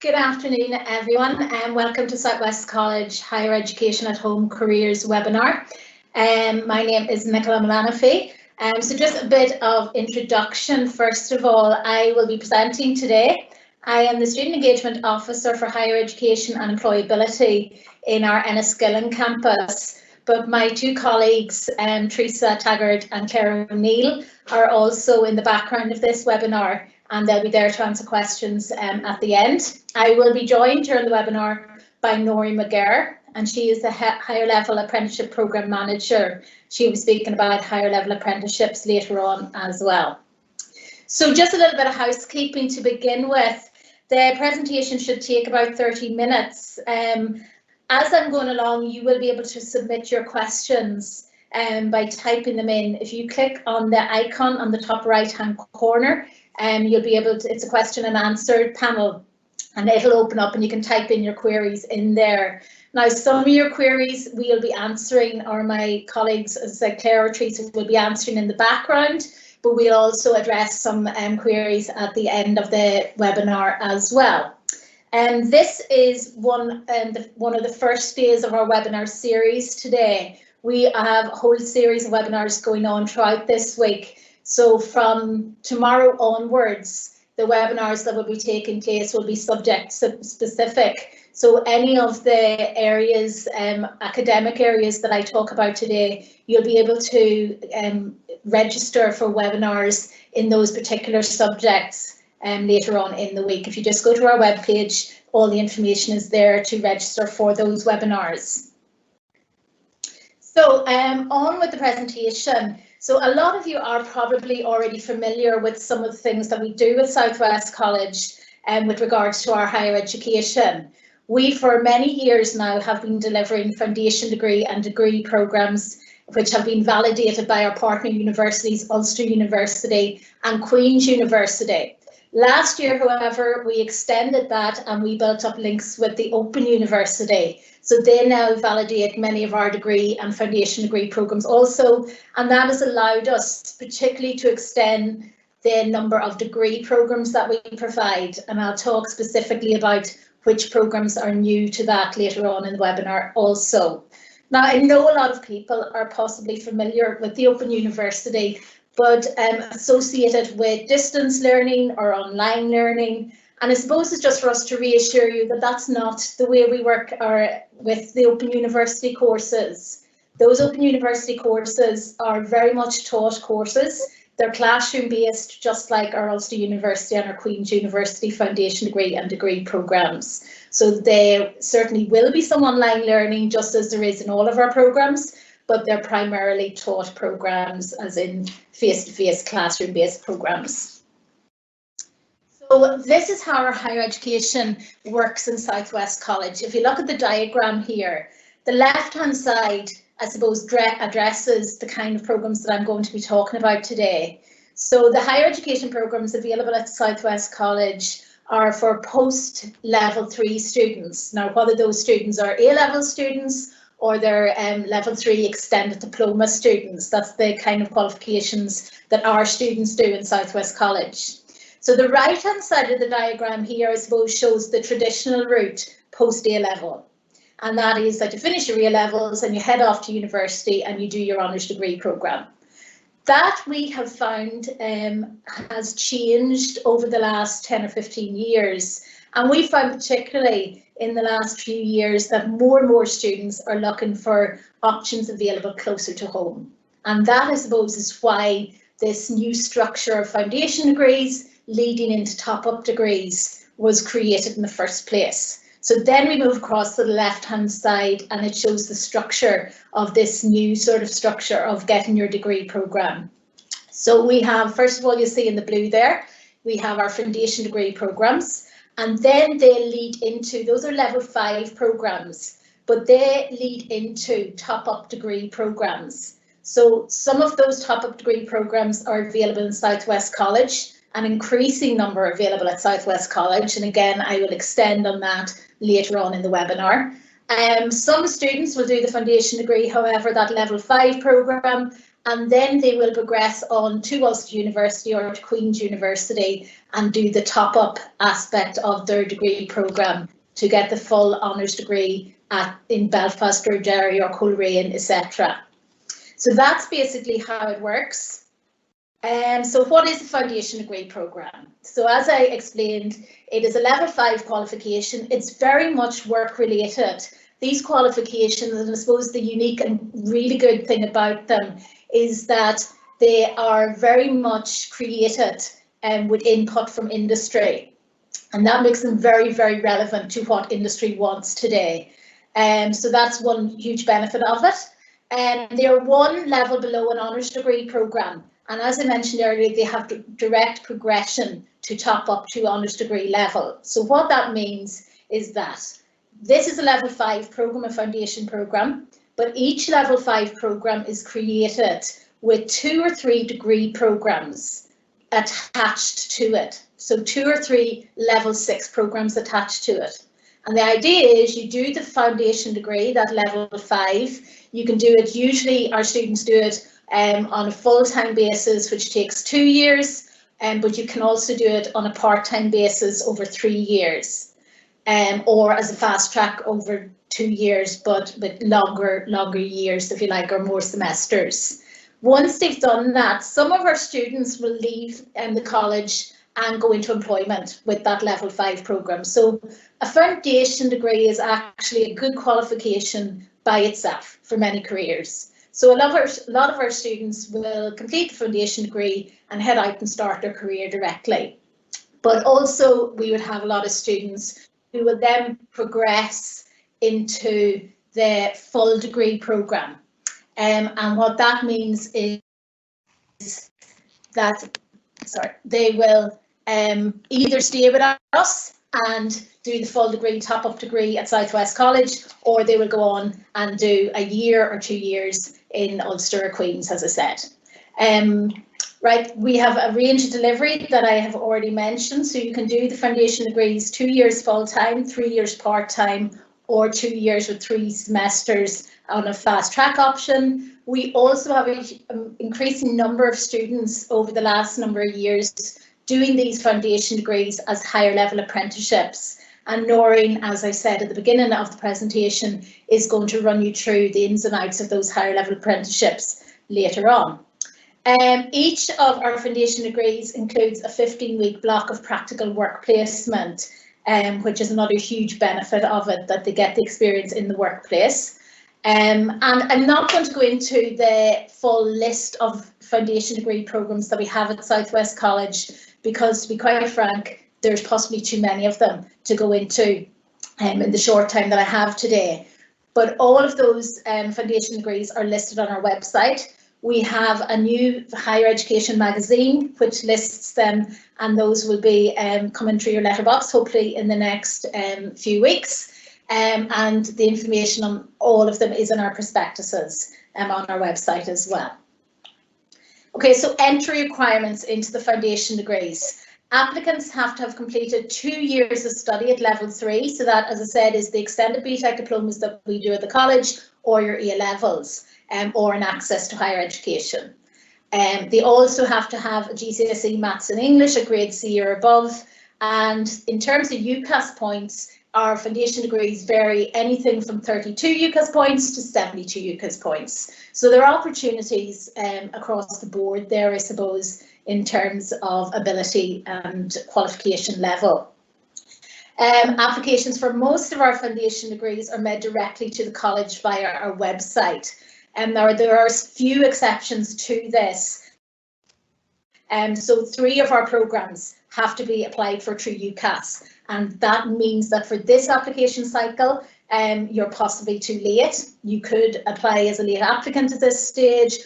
Good afternoon, everyone, and welcome to Southwest College Higher Education at Home Careers webinar. My name is Nichola Melanaphy. So just a bit of introduction. First of all, I will be presenting today. I am the Student Engagement Officer for Higher Education and Employability in our Enniskillen campus. But my two colleagues, Teresa Taggart and Claire O'Neill, are also in the background of this webinar, and they'll be there to answer questions at the end. I will be joined during the webinar by Noreen McGirr, and she is the Higher Level Apprenticeship Programme Manager. She will be speaking about Higher Level Apprenticeships later on as well. So just a little bit of housekeeping to begin with. The presentation should take about 30 minutes. As I'm going along, you will be able to submit your questions by typing them in. If you click on the icon on the top right-hand corner, you'll be able to, it's a question and answer panel, and it'll open up and you can type in your queries in there. Now, some of your queries we'll be answering, or my colleagues, as Claire or Teresa, will be answering in the background, but we'll also address some queries at the end of the webinar as well. And this is one of the first days of our webinar series today. We have a whole series of webinars going on throughout this week. So from tomorrow onwards, the webinars that will be taking place will be subject specific. So any of the areas, academic areas that I talk about today, you'll be able to register for webinars in those particular subjects later on in the week. If you just go to our webpage, all the information is there to register for those webinars. So on with the presentation. So a lot of you are probably already familiar with some of the things that we do at Southwest College with regards to our higher education. We, for many years now, have been delivering foundation degree and degree programmes which have been validated by our partner universities, Ulster University and Queen's University. Last year, however, we extended that and we built up links with the Open University. So they now validate many of our degree and foundation degree programmes also, and that has allowed us particularly to extend the number of degree programmes that we provide. And I'll talk specifically about which programmes are new to that later on in the webinar also. Now, I know a lot of people are possibly familiar with the Open University, but associated with distance learning or online learning. And I suppose it's just for us to reassure you that that's not the way we work with the Open University courses. Those Open University courses are very much taught courses. They're classroom based, just like our Ulster University and our Queen's University foundation degree and degree programmes. So there certainly will be some online learning, just as there is in all of our programmes, but they're primarily taught programmes, as in face-to-face classroom-based programmes. So this is how our higher education works in Southwest College. If you look at the diagram here, the left-hand side, I suppose, addresses the kind of programmes that I'm going to be talking about today. So the higher education programmes available at Southwest College are for post-level 3 students. Now, whether those students are A-level students or they're level 3 extended diploma students, that's the kind of qualifications that our students do in Southwest College. So the right-hand side of the diagram here, I suppose, shows the traditional route post A-level. And that is that you finish your A-levels and you head off to university and you do your honours degree programme. That we have found has changed over the last 10 or 15 years. And we found particularly in the last few years that more and more students are looking for options available closer to home. And that, I suppose, is why this new structure of foundation degrees leading into top-up degrees was created in the first place. So then we move across to the left-hand side and it shows the structure of this new sort of structure of getting your degree programme. So we have, first of all, you see in the blue there, we have our foundation degree programmes, and then they lead into, those are level 5 programmes, but they lead into top-up degree programmes. So some of those top-up degree programmes are available in Southwest College, an increasing number available at Southwest College, and again I will extend on that later on in the webinar. Some students will do the foundation degree, however, that level 5 programme, and then they will progress on to Ulster University or to Queen's University and do the top-up aspect of their degree programme to get the full honours degree in Belfast or Derry or Coleraine, etc. So that's basically how it works. So what is the Foundation Degree Programme? So as I explained, it is a level 5 qualification. It's very much work related. These qualifications, and I suppose the unique and really good thing about them is that they are very much created with input from industry. And that makes them very, very relevant to what industry wants today. So that's one huge benefit of it. They are one level below an honours degree programme. And as I mentioned earlier, they have direct progression to top up to honours degree level. So what that means is that this is a level 5 programme, a foundation programme, but each level 5 programme is created with 2 or 3 degree programmes attached to it. So 2 or 3 level 6 programmes attached to it. And the idea is you do the foundation degree, that level 5. You can do it, usually our students do it on a full-time basis, which takes 2 years, but you can also do it on a part-time basis over 3 years, or as a fast track over 2 years, but with longer years, if you like, or more semesters. Once they've done that, some of our students will leave the college and go into employment with that level 5 programme. So a foundation degree is actually a good qualification by itself for many careers. So a lot of our students will complete the foundation degree and head out and start their career directly. But also we would have a lot of students who will then progress into the full degree programme. And what that means is that, they will either stay with us and do the full degree, top-up degree at Southwest College, or they will go on and do a year or 2 years in Ulster or Queen's, as I said. Right, we have a range of delivery that I have already mentioned, so you can do the foundation degrees 2 years full-time, 3 years part-time, or 2 years with 3 semesters on a fast track option. We also have an increasing number of students over the last number of years doing these foundation degrees as higher level apprenticeships. And Noreen, as I said at the beginning of the presentation, is going to run you through the ins and outs of those higher level apprenticeships later on. Each of our foundation degrees includes a 15-week block of practical work placement, which is another huge benefit of it, that they get the experience in the workplace. And I'm not going to go into the full list of foundation degree programmes that we have at Southwest College, because to be quite frank, there's possibly too many of them to go into in the short time that I have today. But all of those foundation degrees are listed on our website. We have a new Higher Education magazine which lists them, and those will be coming through your letterbox hopefully in the next few weeks. And the information on all of them is in our prospectuses on our website as well. Okay, so entry requirements into the foundation degrees. Applicants have to have completed 2 years of study at level 3. So that, as I said, is the extended BTEC diplomas that we do at the college, or your A levels, or an access to higher education. They also have to have a GCSE Maths and English, a grade C or above. And in terms of UCAS points, our foundation degrees vary anything from 32 UCAS points to 72 UCAS points. So there are opportunities across the board there, I suppose, in terms of ability and qualification level. Applications for most of our foundation degrees are made directly to the college via our website. And there are few exceptions to this. So 3 of our programmes have to be applied for through UCAS. And that means that for this application cycle, you're possibly too late. You could apply as a late applicant at this stage,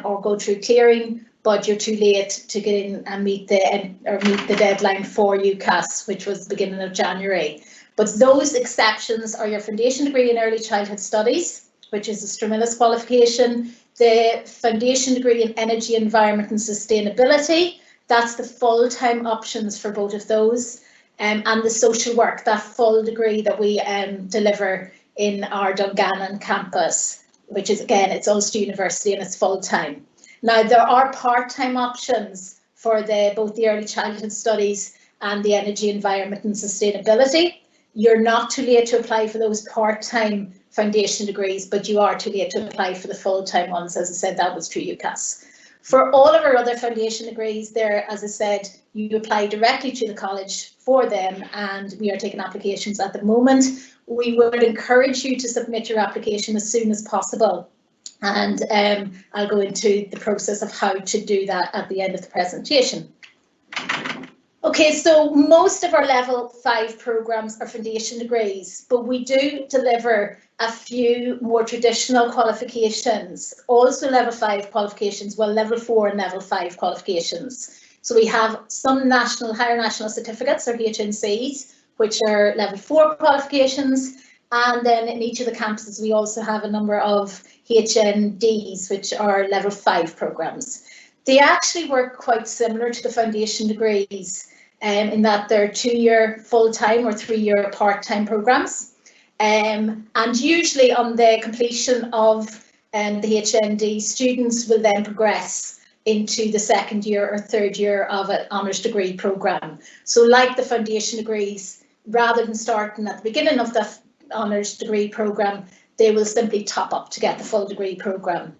or go through clearing, but you're too late to get in and meet the deadline for UCAS, which was the beginning of January. But those exceptions are your foundation degree in early childhood studies, which is a Stromilus qualification, the foundation degree in energy, environment and sustainability. That's the full-time options for both of those. And the social work, that full degree that we deliver in our Dungannon campus. which is, again, it's Ulster University and it's full-time. Now, there are part-time options for both the Early Childhood Studies and the Energy, Environment and Sustainability. You're not too late to apply for those part-time foundation degrees, but you are too late to apply for the full-time ones. As I said, that was through UCAS. For all of our other foundation degrees there, as I said, you apply directly to the college for them, and we are taking applications at the moment. We would encourage you to submit your application as soon as possible, and I'll go into the process of how to do that at the end of the presentation. Okay, so most of our level 5 programs are foundation degrees, but we do deliver a few more traditional qualifications, also level 5 qualifications, well, level 4 and level 5 qualifications. So we have some higher national certificates, or HNCs, which are level 4 qualifications, and then in each of the campuses we also have a number of HNDs, which are level 5 programs. They actually work quite similar to the foundation degrees in that they're 2-year full-time or 3-year part-time programs. And usually on the completion of the HND, students will then progress into the 2nd year or 3rd year of an honours degree programme. So like the foundation degrees, rather than starting at the beginning of the honours degree programme, they will simply top up to get the full degree programme.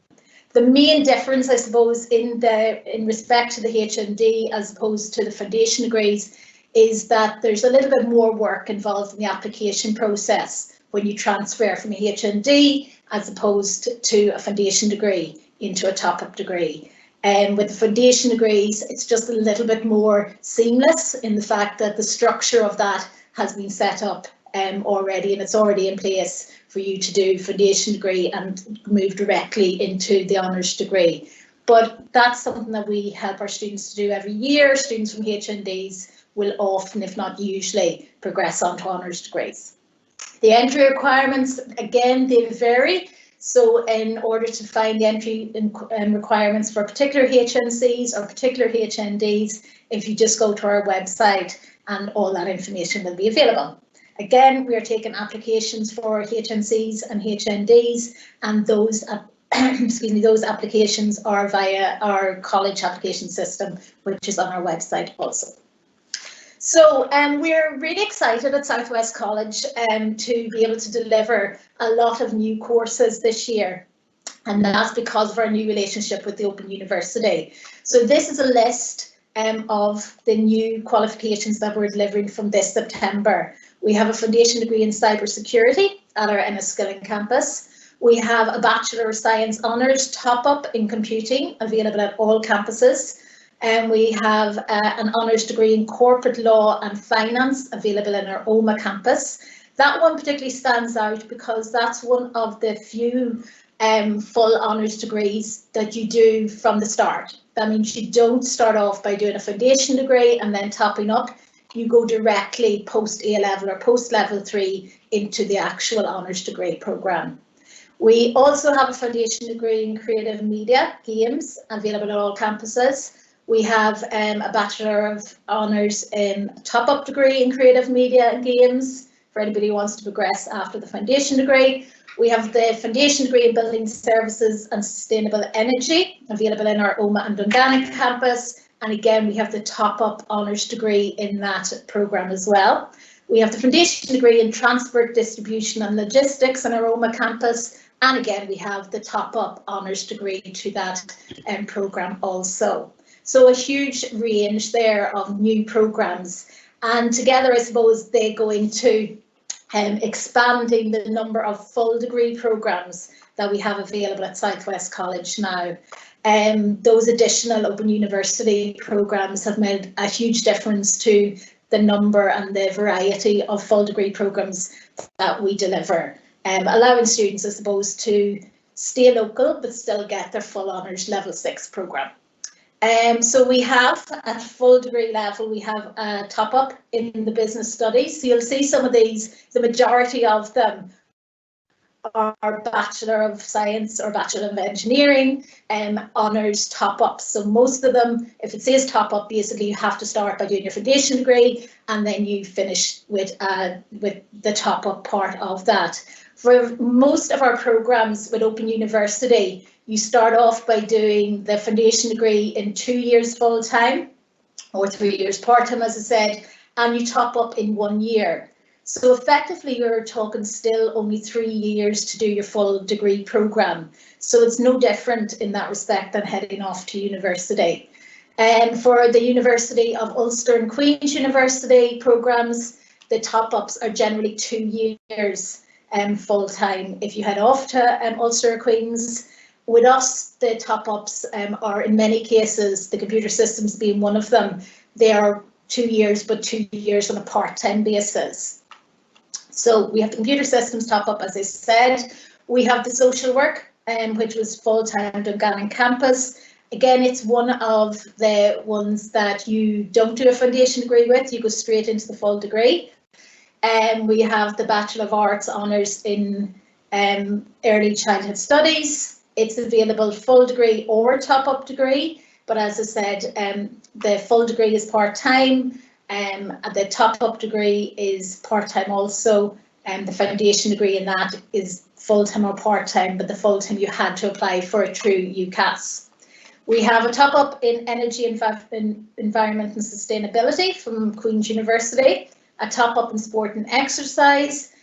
The main difference, I suppose, in respect to the HND as opposed to the foundation degrees is that there's a little bit more work involved in the application process when you transfer from a HND as opposed to a foundation degree into a top-up degree. And with the foundation degrees, it's just a little bit more seamless in the fact that the structure of that has been set up already, and it's already in place for you to do foundation degree and move directly into the honours degree. But that's something that we help our students to do every year. Students from HNDs will often, if not usually, progress on to honours degrees. The entry requirements, again, they vary. So in order to find the entry requirements for particular HNCs or particular HNDs, if you just go to our website, and all that information will be available. Again, we are taking applications for HNCs and HNDs, and those those applications are via our college application system, which is on our website also. So we're really excited at South West College to be able to deliver a lot of new courses this year, and that's because of our new relationship with the Open University. So this is a list of the new qualifications that we're delivering from this September. We have a foundation degree in cybersecurity at our Enniskillen campus. We have a Bachelor of Science Honours top-up in computing available at all campuses. And we have an honours degree in corporate law and finance available in our Omagh campus. That one particularly stands out because that's one of the few full honours degrees that you do from the start. That means you don't start off by doing a foundation degree and then topping up. You go directly post A-level or post level 3 into the actual honours degree programme. We also have a foundation degree in creative media, games, available at all campuses. We have a Bachelor of Honours in top-up degree in creative media and games for anybody who wants to progress after the foundation degree. We have the foundation degree in building services and sustainable energy available in our Omagh and Dungannon campus. And again, we have the top-up honours degree in that programme as well. We have the foundation degree in transport, distribution and logistics in our Omagh campus. And again, we have the top-up honours degree to that programme also. So a huge range there of new programmes. And together, I suppose, they go into expanding the number of full degree programmes that we have available at South West College now. Those additional Open University programmes have made a huge difference to the number and the variety of full degree programmes that we deliver, allowing students, I suppose, to stay local but still get their full honours level 6 programme. So we have at full degree level, we have a top up in the business studies. So you'll see some of these, the majority of them our Bachelor of Science or Bachelor of Engineering honours top-ups. So most of them, if it says top-up, basically you have to start by doing your foundation degree and then you finish with the top-up part of that. For most of our programmes with Open University, you start off by doing the foundation degree in 2 years full-time or 3 years part-time, as I said, and you top up in 1 year. So effectively, you're talking still only 3 years to do your full degree programme. So it's no different in that respect than heading off to university. And for the University of Ulster and Queen's University programmes, the top-ups are generally 2 years full-time if you head off to Ulster or Queen's. With us, the top-ups are in many cases, the computer systems being one of them, they are 2 years, but 2 years on a part-time basis. So we have the computer systems top-up, as I said. We have the social work, which was full-time Dungannon campus. Again, it's one of the ones that you don't do a foundation degree with, you go straight into the full degree. We have the Bachelor of Arts honours in Early Childhood Studies. It's available full degree or top-up degree, but as I said, the full degree is part-time, the top-up degree is part-time also, and the foundation degree in that is full-time or part-time, but the full-time you had to apply for it through UCAS. We have a top-up in Energy, Environment and Sustainability from Queen's University, a top-up in Sport and Exercise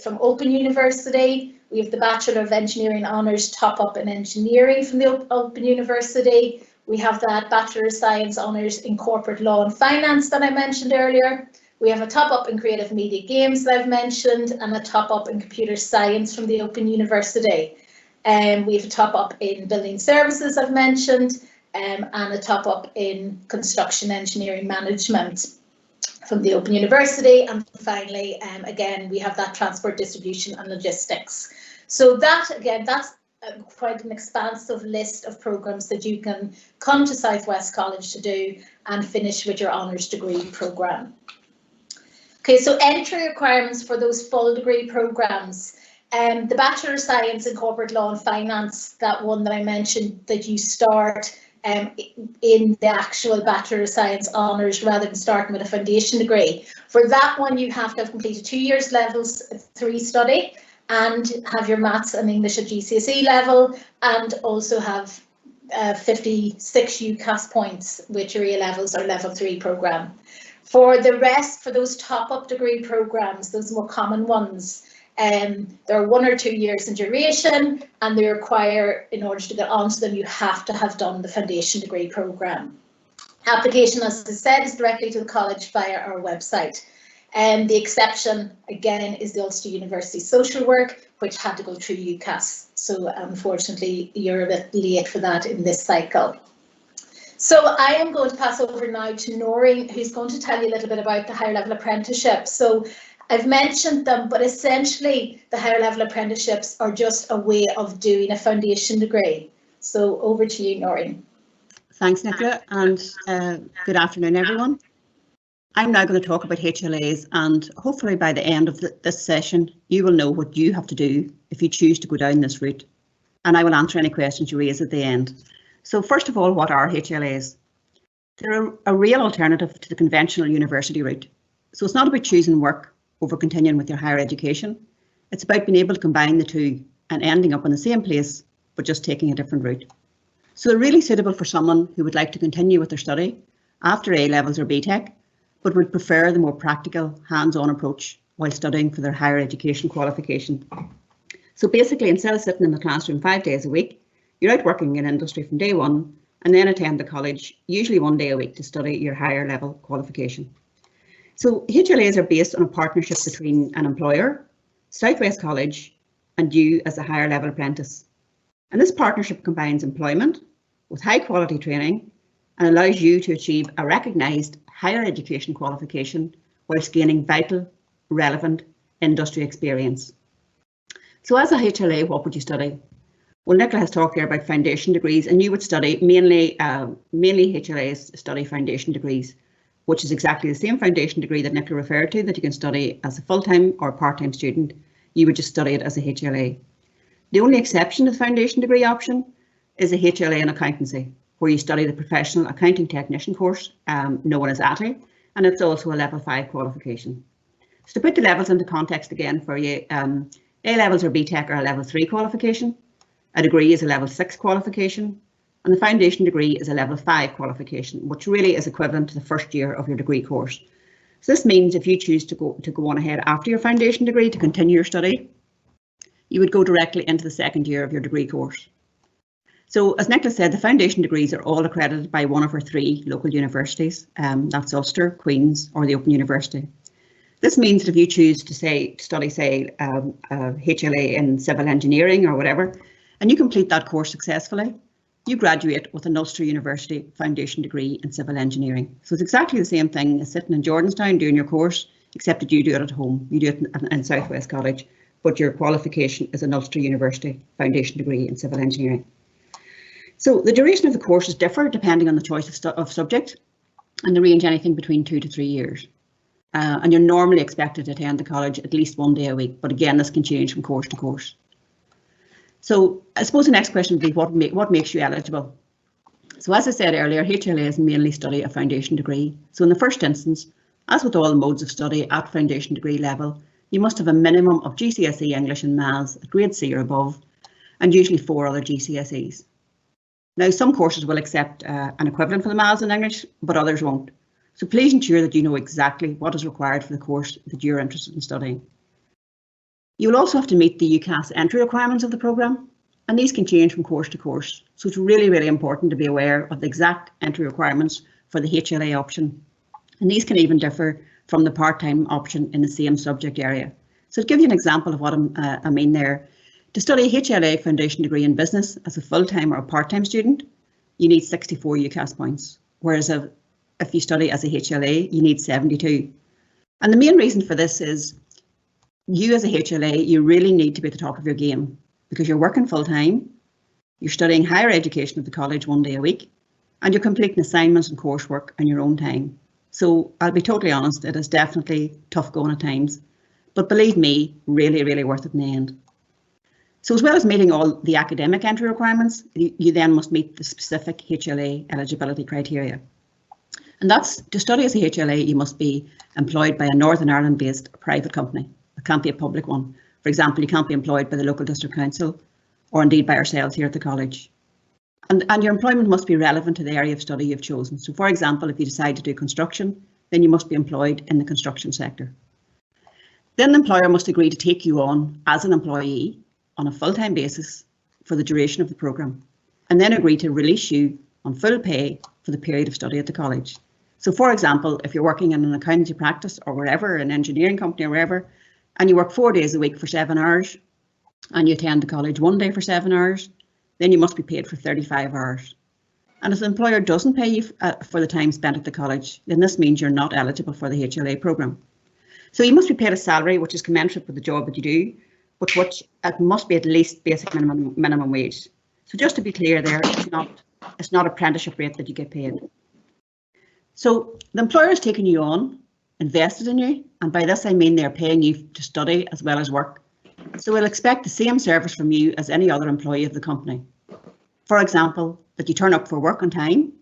from Open University. We have the Bachelor of Engineering Honours top-up in Engineering from the Open University. We have that Bachelor of Science Honours in Corporate Law and Finance that I mentioned earlier. We have a top-up in Creative Media Games that I've mentioned, and a top-up in Computer Science from the Open University. We have a top-up in Building Services I've mentioned, and a top-up in Construction Engineering Management from the Open University. And finally, again, we have that Transport, Distribution and Logistics. So that, again, that's quite an expansive list of programmes that you can come to South West College to do and finish with your honours degree programme. Okay, so entry requirements for those full degree programmes. The Bachelor of Science in Corporate Law and Finance, that one that I mentioned, that you start in the actual Bachelor of Science honours rather than starting with a foundation degree. For that one, you have to have completed 2 years levels 3 study and have your maths and English at GCSE level, and also have 56 UCAS points with your A levels or level 3 programme. For the rest, for those top-up degree programmes, those more common ones, they're 1 or 2 years in duration, and they require, in order to get onto them, you have to have done the foundation degree programme. Application, as I said, is directly to the college via our website. The exception, again, is the Ulster University Social Work, which had to go through UCAS. So unfortunately, you're a bit late for that in this cycle. So I am going to pass over now to Noreen, who's going to tell you a little bit about the Higher Level Apprenticeship. So I've mentioned them, but essentially the Higher Level Apprenticeships are just a way of doing a foundation degree. So over to you, Noreen. Thanks, Nicola, and good afternoon, everyone. I'm now going to talk about HLAs, and hopefully by the end of this session, you will know what you have to do if you choose to go down this route. And I will answer any questions you raise at the end. So first of all, what are HLAs? They're a real alternative to the conventional university route. So it's not about choosing work over continuing with your higher education. It's about being able to combine the two and ending up in the same place, but just taking a different route. So they're really suitable for someone who would like to continue with their study after A levels or BTEC, but would prefer the more practical, hands-on approach while studying for their higher education qualification. So basically, instead of sitting in the classroom 5 days a week, you're out working in industry from day one and then attend the college, usually 1 day a week, to study your higher level qualification. So HLAs are based on a partnership between an employer, South West College, and you as a higher level apprentice. And this partnership combines employment with high quality training and allows you to achieve a recognised higher education qualification whilst gaining vital, relevant industry experience. So as a HLA, what would you study? Well, Nicola has talked there about foundation degrees, and you would study mainly HLAs study foundation degrees, which is exactly the same foundation degree that Nicola referred to, that you can study as a full-time or part-time student you would just study it as a HLA. The only exception to the foundation degree option is a HLA in accountancy, where you study the professional accounting technician course, known as ATLE, and it's also a level 5 qualification. So to put the levels into context again for you, A-levels or BTEC are a level 3 qualification, a degree is a level 6 qualification, and the foundation degree is a level 5 qualification, which really is equivalent to the first year of your degree course. So this means if you choose to go on ahead after your foundation degree to continue your study, you would go directly into the second year of your degree course. So as Nichola said, the foundation degrees are all accredited by one of our 3 local universities, that's Ulster, Queen's or the Open University. This means that if you choose to study HLA in civil engineering or whatever, and you complete that course successfully, you graduate with an Ulster University foundation degree in civil engineering. So it's exactly the same thing as sitting in Jordanstown doing your course, except that you do it at home. You do it in South West College, but your qualification is an Ulster University foundation degree in civil engineering. So the duration of the courses differ depending on the choice of subject, and they range anything between 2 to 3 years. And you're normally expected to attend the college at least 1 day a week, but again, this can change from course to course. So I suppose the next question would be what makes you eligible? So as I said earlier, HLAs mainly study a foundation degree. So in the first instance, as with all modes of study at foundation degree level, you must have a minimum of GCSE English and Maths at grade C or above, and usually 4 other GCSEs. Now, some courses will accept an equivalent for the Maths and English, but others won't. So please ensure that you know exactly what is required for the course that you're interested in studying. You will also have to meet the UCAS entry requirements of the programme, and these can change from course to course. So it's really, really important to be aware of the exact entry requirements for the HLA option. And these can even differ from the part-time option in the same subject area. So to give you an example of what I mean there, to study a HLA foundation degree in business as a full-time or a part-time student, you need 64 UCAS points, whereas if you study as a HLA, you need 72. And the main reason for this is you as a HLA, you really need to be at the top of your game because you're working full-time, you're studying higher education at the college 1 day a week, and you're completing assignments and coursework in your own time. So I'll be totally honest, it is definitely tough going at times, but believe me, really, really worth it in the end. So as well as meeting all the academic entry requirements, you then must meet the specific HLA eligibility criteria. And that's to study as a HLA, you must be employed by a Northern Ireland based private company. It can't be a public one. For example, you can't be employed by the local district council or indeed by ourselves here at the college. And your employment must be relevant to the area of study you've chosen. So for example, if you decide to do construction, then you must be employed in the construction sector. Then the employer must agree to take you on as an employee on a full-time basis for the duration of the programme, and then agree to release you on full pay for the period of study at the college. So for example, if you're working in an accountancy practice or wherever, an engineering company or wherever, and you work 4 days a week for 7 hours, and you attend the college 1 day for 7 hours, then you must be paid for 35 hours. And if the employer doesn't pay you for the time spent at the college, then this means you're not eligible for the HLA programme. So you must be paid a salary which is commensurate with the job that you do, but which it must be at least basic minimum wage. So just to be clear there, it's not apprenticeship rate that you get paid. So the employer is taking you on, invested in you, and by this I mean they're paying you to study as well as work. So we'll expect the same service from you as any other employee of the company. For example, that you turn up for work on time,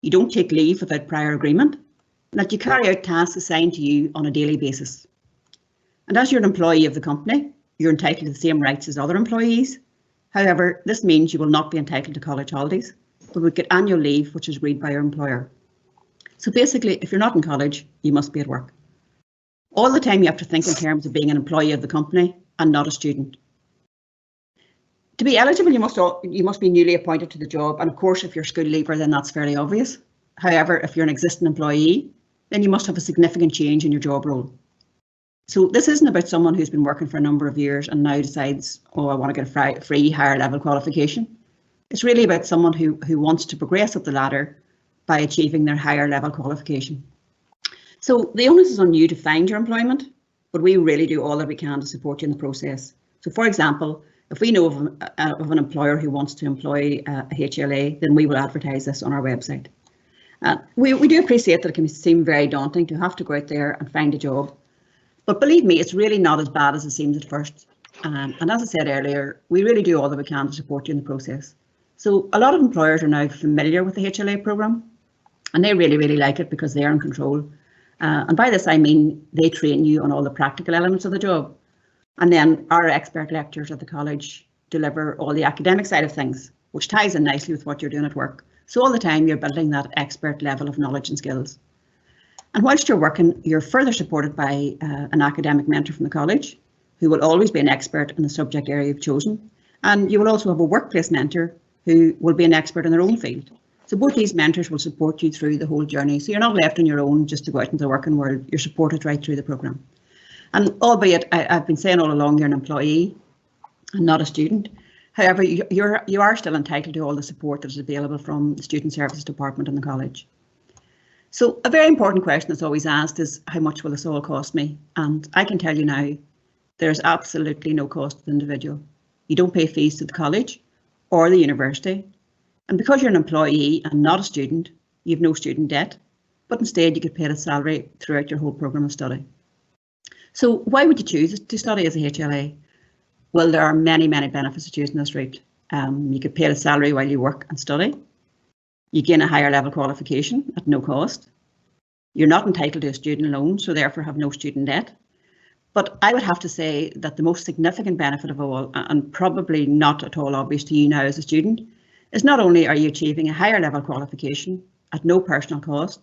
you don't take leave without prior agreement, and that you carry out tasks assigned to you on a daily basis. And as you're an employee of the company, you're entitled to the same rights as other employees. However, this means you will not be entitled to college holidays, but would get annual leave, which is agreed by your employer. So basically, if you're not in college, you must be at work. All the time you have to think in terms of being an employee of the company and not a student. To be eligible, you must be newly appointed to the job, and of course, if you're a school leaver, then that's fairly obvious. However, if you're an existing employee, then you must have a significant change in your job role. So this isn't about someone who's been working for a number of years and now decides, oh, I want to get a free higher level qualification. It's really about someone who wants to progress up the ladder by achieving their higher level qualification. So the onus is on you to find your employment, but we really do all that we can to support you in the process. So for example, if we know of an employer who wants to employ a HLA, then we will advertise this on our website. We do appreciate that it can seem very daunting to have to go out there and find a job. But believe me, it's really not as bad as it seems at first. And as I said earlier, we really do all that we can to support you in the process. So a lot of employers are now familiar with the HLA programme, and they really, really like it because they're in control. And by this, I mean they train you on all the practical elements of the job. And then our expert lecturers at the college deliver all the academic side of things, which ties in nicely with what you're doing at work. So all the time you're building that expert level of knowledge and skills. And whilst you're working, you're further supported by an academic mentor from the college, who will always be an expert in the subject area you've chosen. And you will also have a workplace mentor who will be an expert in their own field. So both these mentors will support you through the whole journey. So you're not left on your own just to go out into the working world, you're supported right through the programme. And albeit I've been saying all along you're an employee and not a student. However, you are still entitled to all the support that is available from the Student Services Department in the college. So a very important question that's always asked is, how much will this all cost me? And I can tell you now, there's absolutely no cost to the individual. You don't pay fees to the college or the university. And because you're an employee and not a student, you have no student debt, but instead you get paid a salary throughout your whole programme of study. So why would you choose to study as a HLA? Well, there are many, many benefits to choosing this route. You get paid a salary while you work and study. You gain a higher level qualification at no cost. You're not entitled to a student loan, so therefore have no student debt. But I would have to say that the most significant benefit of all, and probably not at all obvious to you now as a student, is not only are you achieving a higher level qualification at no personal cost,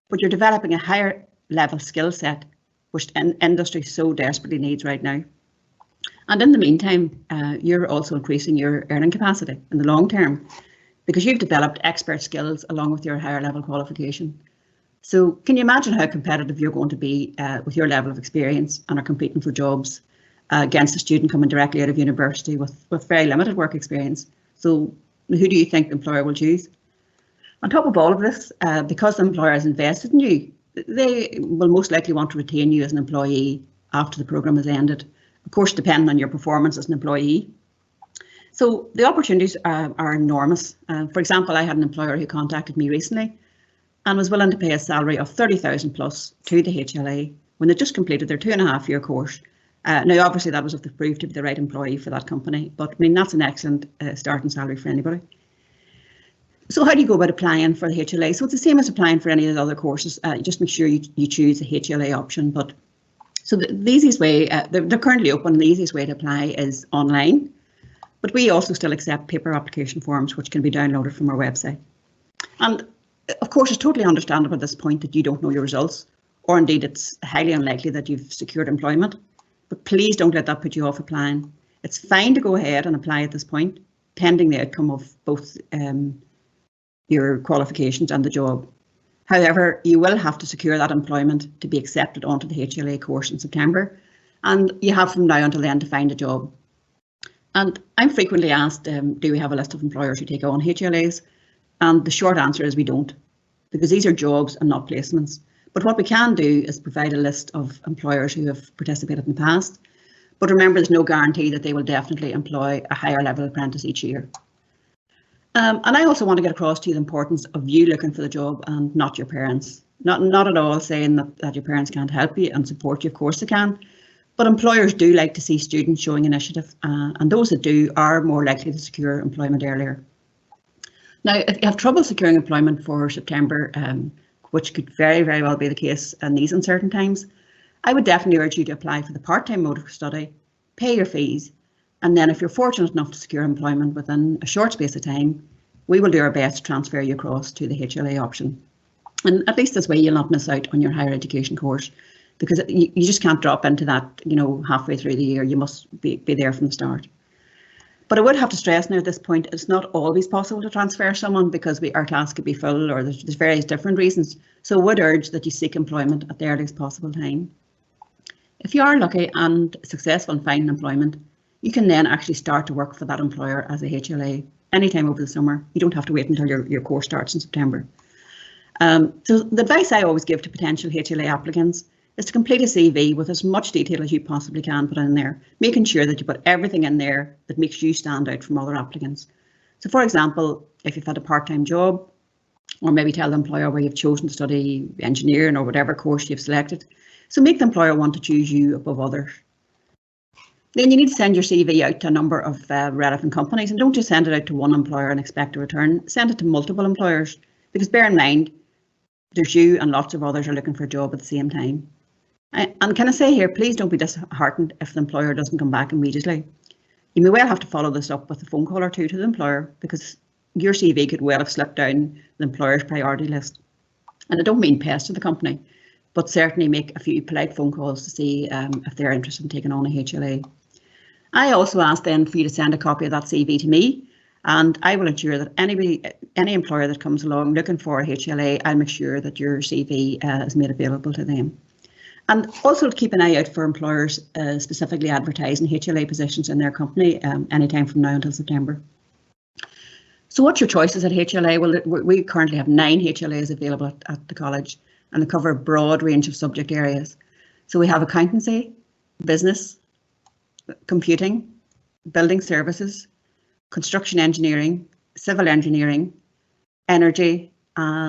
but you're developing a higher level skill set, which industry so desperately needs right now. And in the meantime, you're also increasing your earning capacity in the long term, because you've developed expert skills along with your higher level qualification. So can you imagine how competitive you're going to be with your level of experience and are competing for jobs against a student coming directly out of university with very limited work experience? So who do you think the employer will choose? On top of all of this, because the employer has invested in you, they will most likely want to retain you as an employee after the programme has ended, of course, depending on your performance as an employee. So the opportunities are enormous. For example, I had an employer who contacted me recently and was willing to pay a salary of 30,000 plus to the HLA when they just completed their 2.5-year course. Now, obviously, that was if they proved to be the right employee for that company, but I mean, that's an excellent starting salary for anybody. So how do you go about applying for the HLA? So it's the same as applying for any of the other courses. Just make sure you choose the HLA option. But so the easiest way, they're currently open, the easiest way to apply is online. But we also still accept paper application forms, which can be downloaded from our website. And of course, it's totally understandable at this point that you don't know your results, or indeed it's highly unlikely that you've secured employment. But please don't let that put you off applying. It's fine to go ahead and apply at this point, pending the outcome of both your qualifications and the job. However, you will have to secure that employment to be accepted onto the HLA course in September, and you have from now until then to find a job. And I'm frequently asked, do we have a list of employers who take on HLAs? And the short answer is we don't, because these are jobs and not placements. But what we can do is provide a list of employers who have participated in the past. But remember, there's no guarantee that they will definitely employ a higher level apprentice each year. And I also want to get across to you the importance of you looking for the job and not your parents. Not at all saying that your parents can't help you and support you, of course they can. But employers do like to see students showing initiative, and those that do are more likely to secure employment earlier. Now, if you have trouble securing employment for September, which could very, very well be the case in these uncertain times, I would definitely urge you to apply for the part-time mode of study, pay your fees, and then if you're fortunate enough to secure employment within a short space of time, we will do our best to transfer you across to the HLA option. And at least this way you'll not miss out on your higher education course, because you just can't drop into that, halfway through the year. You must be there from the start. But I would have to stress now at this point, it's not always possible to transfer someone because our class could be full, or there's various different reasons. So I would urge that you seek employment at the earliest possible time. If you are lucky and successful in finding employment, you can then actually start to work for that employer as a HLA anytime over the summer. You don't have to wait until your course starts in September. So the advice I always give to potential HLA applicants is to complete a CV with as much detail as you possibly can put in there, making sure that you put everything in there that makes you stand out from other applicants. So for example, if you've had a part-time job, or maybe tell the employer where you've chosen to study engineering or whatever course you've selected, So make the employer want to choose you above others. Then you need to send your CV out to a number of relevant companies, and don't just send it out to one employer and expect a return. Send it to multiple employers, because bear in mind, there's you and lots of others are looking for a job at the same time. And can I say here, please don't be disheartened if the employer doesn't come back immediately. You may well have to follow this up with a phone call or two to the employer, because your CV could well have slipped down the employer's priority list. And I don't mean pest to the company, but certainly make a few polite phone calls to see if they're interested in taking on a HLA. I also ask then for you to send a copy of that CV to me, and I will ensure that any employer that comes along looking for a HLA, I'll make sure that your CV is made available to them. And also keep an eye out for employers specifically advertising HLA positions in their company anytime from now until September. So what's your choices at HLA? Well, we currently have 9 HLAs available at the college, and they cover a broad range of subject areas. So we have accountancy, business, computing, building services, construction engineering, civil engineering, energy,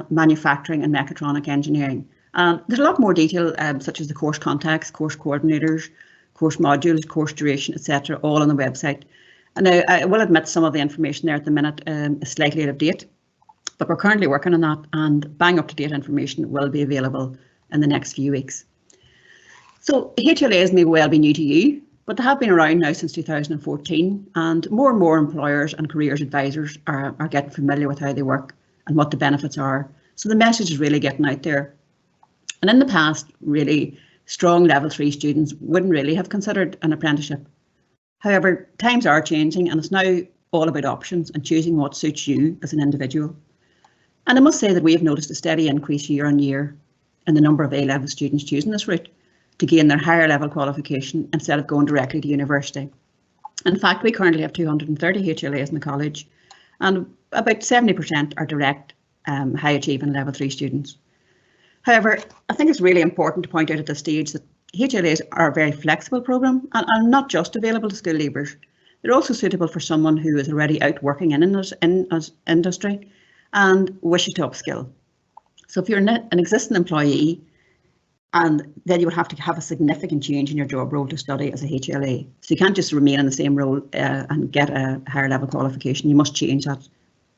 manufacturing and mechatronic engineering. There's a lot more detail such as the course contacts, course coordinators, course modules, course duration, etc., all on the website. And now I will admit some of the information there at the minute is slightly out of date, but we're currently working on that, and bang up to date information will be available in the next few weeks. So HLAs may well be new to you, but they have been around now since 2014, and more employers and careers advisors are getting familiar with how they work and what the benefits are. So the message is really getting out there. And in the past, really strong level 3 students wouldn't really have considered an apprenticeship. However, times are changing, and it's now all about options and choosing what suits you as an individual. And I must say that we have noticed a steady increase year on year in the number of A-level students choosing this route to gain their higher level qualification instead of going directly to university. In fact, we currently have 230 HLAs in the college, and about 70% are direct high achieving level 3 students. However, I think it's really important to point out at this stage that HLAs are a very flexible programme and are not just available to school leavers. They're also suitable for someone who is already out working in industry and wishes to upskill. So if you're an existing employee, and then you will have to have a significant change in your job role to study as a HLA. So you can't just remain in the same role and get a higher level qualification. You must change that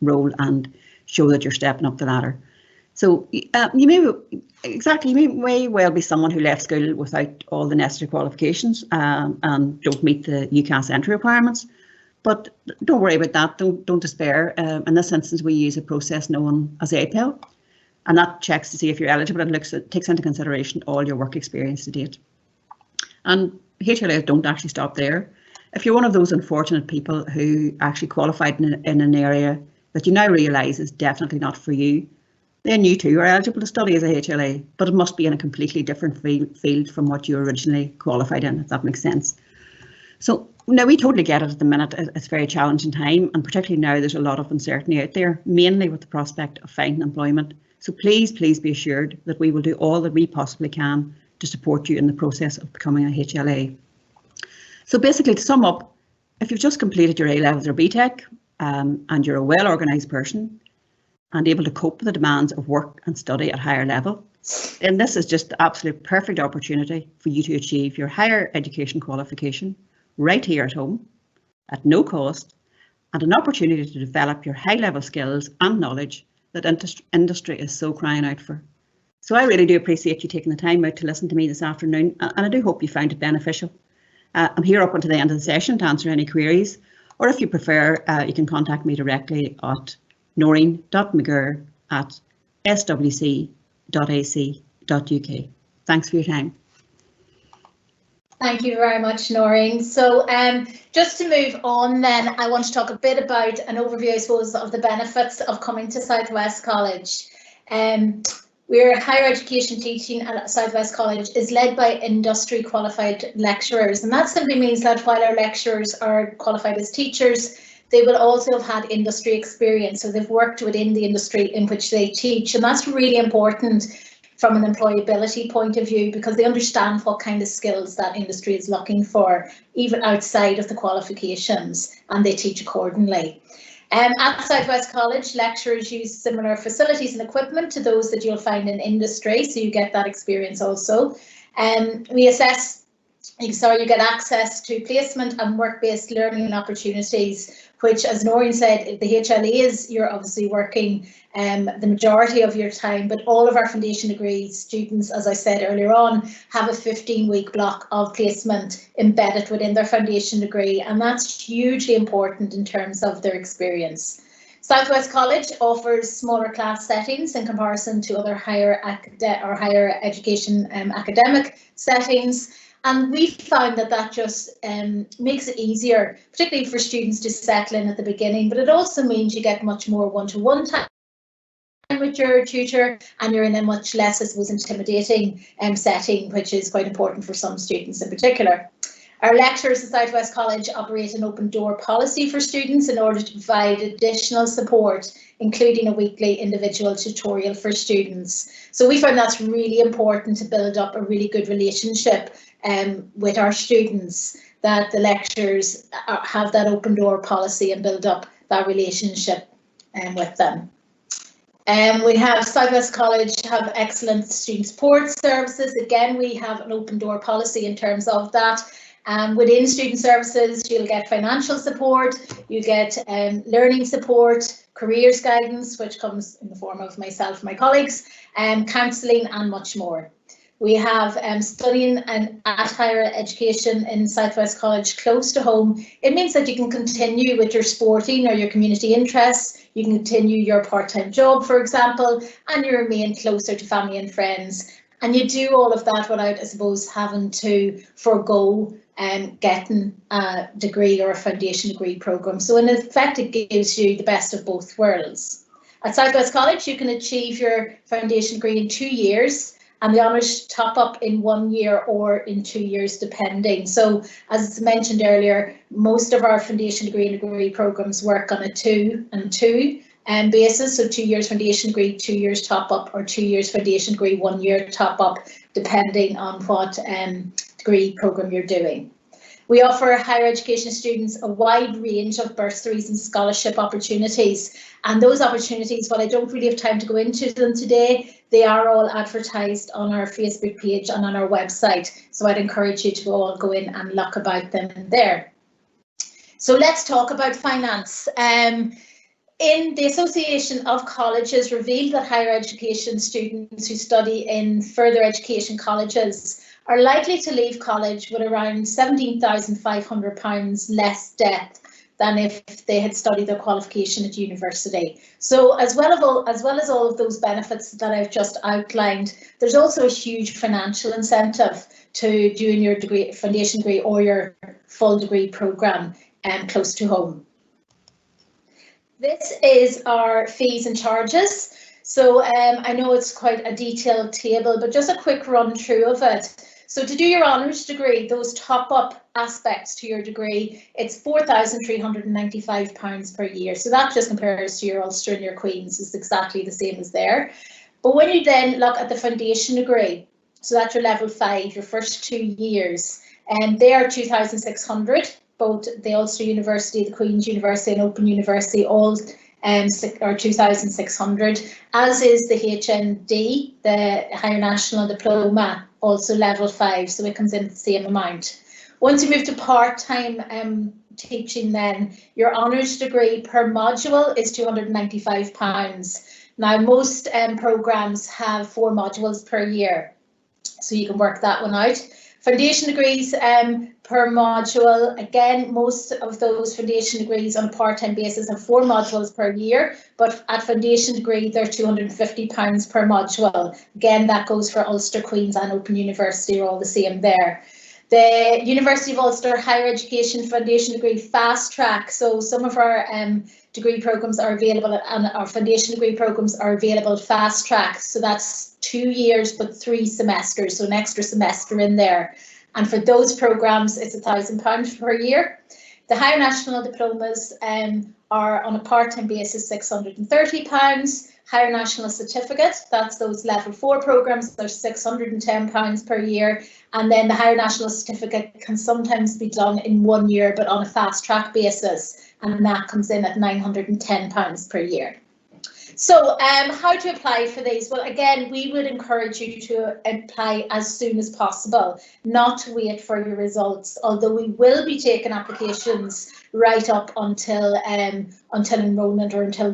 role and show that you're stepping up the ladder. So you may well be someone who left school without all the necessary qualifications and don't meet the UCAS entry requirements. But don't worry about that. Don't despair. In this instance, we use a process known as APEL. And that checks to see if you're eligible and takes into consideration all your work experience to date. And HLAs don't actually stop there. If you're one of those unfortunate people who actually qualified in an area that you now realise is definitely not for you, then you too are eligible to study as a HLA, but it must be in a completely different field from what you originally qualified in, if that makes sense. So now we totally get it at the minute. It's a very challenging time, and particularly now there's a lot of uncertainty out there, mainly with the prospect of finding employment. So please be assured that we will do all that we possibly can to support you in the process of becoming a HLA. So basically, to sum up, if you've just completed your A-levels or BTEC and you're a well-organised person and able to cope with the demands of work and study at higher level, then this is just the absolute perfect opportunity for you to achieve your higher education qualification right here at home at no cost, and an opportunity to develop your high-level skills and knowledge that industry is so crying out for. So I really do appreciate you taking the time out to listen to me this afternoon, and I do hope you found it beneficial. I'm here up until the end of the session to answer any queries, or if you prefer, you can contact me directly at noreen.mcgirr@swc.ac.uk. Thanks for your time. Thank you very much, Noreen. So just to move on then, I want to talk a bit about an overview, I suppose, of the benefits of coming to South West College. We're higher education teaching at South West College is led by industry qualified lecturers, and that simply means that while our lecturers are qualified as teachers, they will also have had industry experience, so they've worked within the industry in which they teach, and that's really important from an employability point of view, because they understand what kind of skills that industry is looking for, even outside of the qualifications, and they teach accordingly. At South West College, lecturers use similar facilities and equipment to those that you'll find in industry, so you get that experience also. We assess, you get access to placement and work-based learning opportunities, which, as Noreen said, the HLAs, you're obviously working the majority of your time, but all of our foundation degree students, as I said earlier on, have a 15-week block of placement embedded within their foundation degree, and that's hugely important in terms of their experience. Southwest College offers smaller class settings in comparison to other higher education academic settings. And we found that just makes it easier, particularly for students to settle in at the beginning, but it also means you get much more one-to-one time with your tutor, and you're in a much less, I suppose, intimidating setting, which is quite important for some students in particular. Our lecturers at Southwest College operate an open door policy for students in order to provide additional support, including a weekly individual tutorial for students. So we found that's really important to build up a really good relationship with our students, that the lecturers have that open door policy and build up that relationship with them. We have Southwest College have excellent student support services. Again, we have an open door policy in terms of that. Within student services, you'll get financial support, you get learning support, careers guidance, which comes in the form of myself and my colleagues, counselling and much more. We have studying at higher education in Southwest College close to home. It means that you can continue with your sporting or your community interests, you can continue your part-time job, for example, and you remain closer to family and friends. And you do all of that without, I suppose, having to forego getting a degree or a foundation degree programme. So in effect, it gives you the best of both worlds. At Southwest College, you can achieve your foundation degree in 2 years, and the honours top up in 1 year or in 2 years, depending. So as mentioned earlier, most of our foundation degree and degree programmes work on a 2 and 2 basis. So 2 years foundation degree, 2 years top up, or 2 years foundation degree, 1 year top up, depending on what degree programme you're doing. We offer higher education students a wide range of bursaries and scholarship opportunities, and those opportunities, while I don't really have time to go into them today, they are all advertised on our Facebook page and on our website, so I'd encourage you to all go in and look about them there. So let's talk about finance. In the Association of Colleges revealed that higher education students who study in further education colleges are likely to leave college with around £17,500 less debt than if they had studied their qualification at university. So as well as all of those benefits that I've just outlined, there's also a huge financial incentive to doing your degree, foundation degree or your full degree programme close to home. This is our fees and charges. So I know it's quite a detailed table, but just a quick run through of it. So to do your honours degree, those top up aspects to your degree, it's £4,395 per year. So that just compares to your Ulster and your Queen's, it's exactly the same as there. But when you then look at the foundation degree, so that's your level 5, your first 2 years, and they are £2,600. Both the Ulster University, the Queen's University and Open University all are 2,600, as is the HND, the Higher National Diploma, also level 5, so it comes in at the same amount. Once you move to part-time teaching, then your honours degree per module is £295. Now most programmes have 4 modules per year, so you can work that one out. Foundation degrees per module, again, most of those foundation degrees on a part-time basis have 4 modules per year, but at foundation degree, they're £250 per module. Again, that goes for Ulster, Queen's and Open University, are all the same there. The University of Ulster Higher Education Foundation Degree Fast Track, so some of our degree programmes are available and our foundation degree programmes are available fast track, so that's 2 years but 3 semesters, so an extra semester in there, and for those programmes it's £1,000 per year. The Higher National Diplomas are on a part-time basis £630. Higher National Certificate, that's those level 4 programmes, they're £610 per year, and then the Higher National Certificate can sometimes be done in 1 year but on a fast track basis, and that comes in at £910 per year. So how to apply for these? Well, again, we would encourage you to apply as soon as possible, not to wait for your results, although we will be taking applications right up until enrolment, or until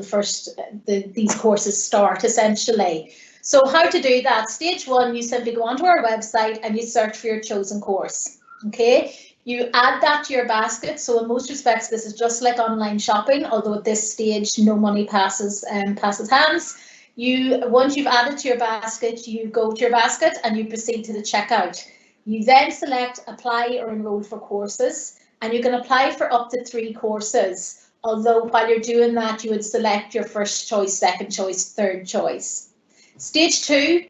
these courses start, essentially. So how to do that? Stage 1, you simply go onto our website and you search for your chosen course. Okay, you add that to your basket. So in most respects, this is just like online shopping, although at this stage, no money passes hands. Once you've added to your basket, you go to your basket and you proceed to the checkout. You then select apply or enroll for courses, and you can apply for up to 3 courses. Although while you're doing that, you would select your first choice, second choice, third choice. Stage 2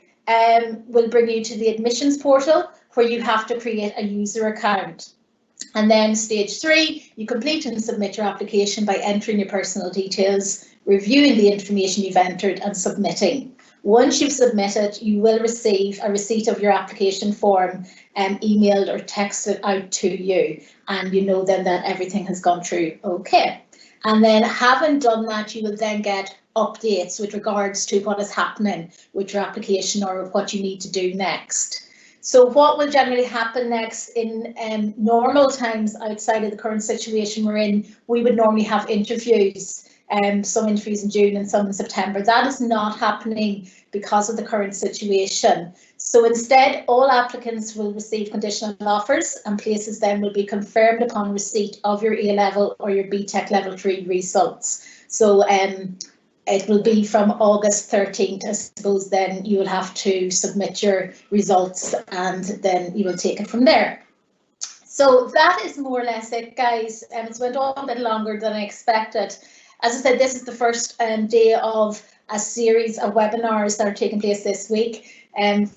will bring you to the admissions portal, where you have to create a user account. And then stage 3, you complete and submit your application by entering your personal details, reviewing the information you've entered and submitting. Once you've submitted, you will receive a receipt of your application form emailed or texted out to you, and you know then that everything has gone through okay. And then, having done that, you will then get updates with regards to what is happening with your application or what you need to do next. So what will generally happen next in normal times, outside of the current situation we're in, we would normally have interviews, some interviews in June and some in September. That is not happening because of the current situation. So instead, all applicants will receive conditional offers, and places then will be confirmed upon receipt of your A-level or your BTEC level 3 results. So it will be from August 13th, I suppose. Then you will have to submit your results, and then you will take it from there. So that is more or less it, guys. It's went on a bit longer than I expected. As I said, this is the first day of a series of webinars that are taking place this week.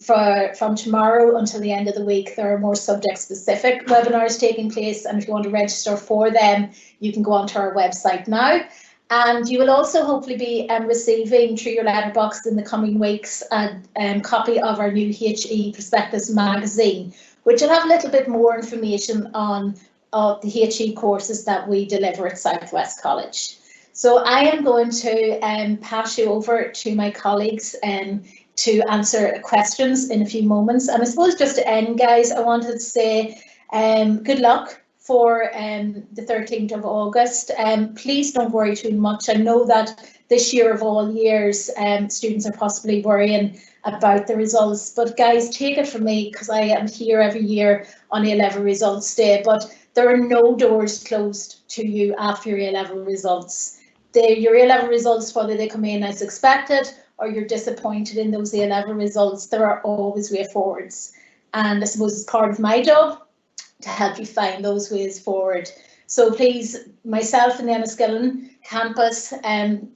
From tomorrow until the end of the week, there are more subject-specific webinars taking place, and if you want to register for them, you can go onto our website now. And you will also hopefully be receiving through your letterbox in the coming weeks a copy of our new HE Prospectus magazine, which will have a little bit more information on the HE courses that we deliver at South West College. So I am going to pass you over to my colleagues to answer questions in a few moments. And I suppose just to end, guys, I wanted to say good luck for the 13th of August. Please don't worry too much. I know that this year of all years, students are possibly worrying about the results, but guys, take it from me, because I am here every year on A-level results day, but there are no doors closed to you after your A-level results. Your A-level results, whether they come in as expected or you're disappointed in those A-level results, there are always way forwards. And I suppose it's part of my job to help you find those ways forward. So please, myself in the Enniskillen campus,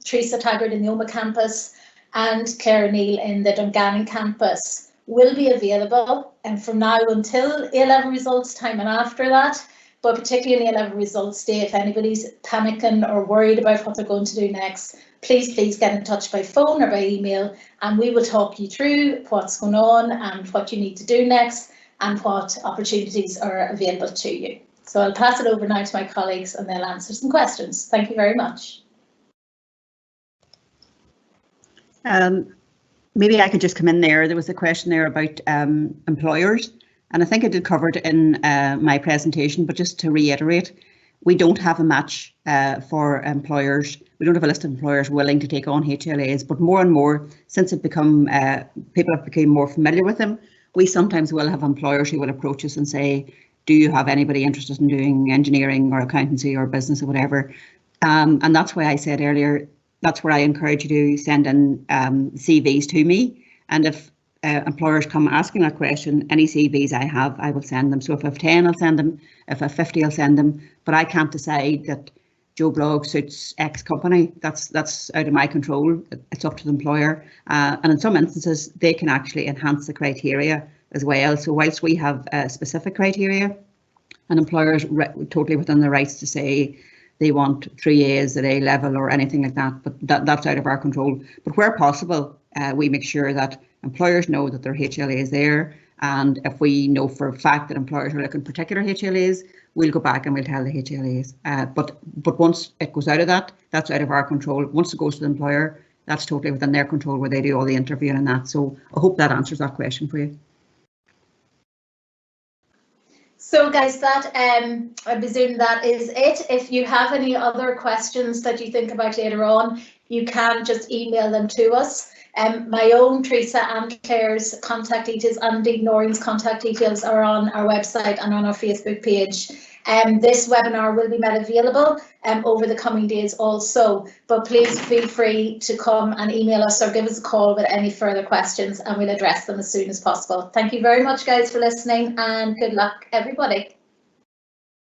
Teresa Taggart in the Oma campus, and Claire O'Neill in the Dungannon campus will be available, and from now until A-level results time and after that, but particularly in A-level results day, if anybody's panicking or worried about what they're going to do next, please get in touch by phone or by email, and we will talk you through what's going on and what you need to do next and what opportunities are available to you. So I'll pass it over now to my colleagues and they'll answer some questions. Thank you very much. Maybe I could just come in there. There was a question there about employers, and I think I did cover it in my presentation, but just to reiterate, we don't have a match for employers. We don't have a list of employers willing to take on HLAs, but more and more, since it become people have become more familiar with them, we sometimes will have employers who will approach us and say, do you have anybody interested in doing engineering or accountancy or business or whatever? And that's why I said earlier, that's where I encourage you to send in CVs to me. And if employers come asking that question, any CVs I have, I will send them. So if I have 10, I'll send them. If I have 50, I'll send them. But I can't decide that Joe Blogg suits X company. That's out of my control. It's up to the employer. And in some instances, they can actually enhance the criteria as well. So whilst we have specific criteria, and employers totally within their rights to say they want 3 A's at A-level or anything like that, but that's out of our control. But where possible, we make sure that employers know that their HLA is there. And if we know for a fact that employers are looking for particular HLAs, we'll go back and we'll tell the HLAs. But once it goes out of that, that's out of our control. Once it goes to the employer, that's totally within their control where they do all the interviewing and that. So I hope that answers that question for you. So guys, that I presume that is it. If you have any other questions that you think about later on, you can just email them to us. My own, Teresa and Claire's contact details and indeed Noreen's contact details are on our website and on our Facebook page. This webinar will be made available over the coming days also, but please feel free to come and email us or give us a call with any further questions and we'll address them as soon as possible. Thank you very much guys for listening and good luck everybody.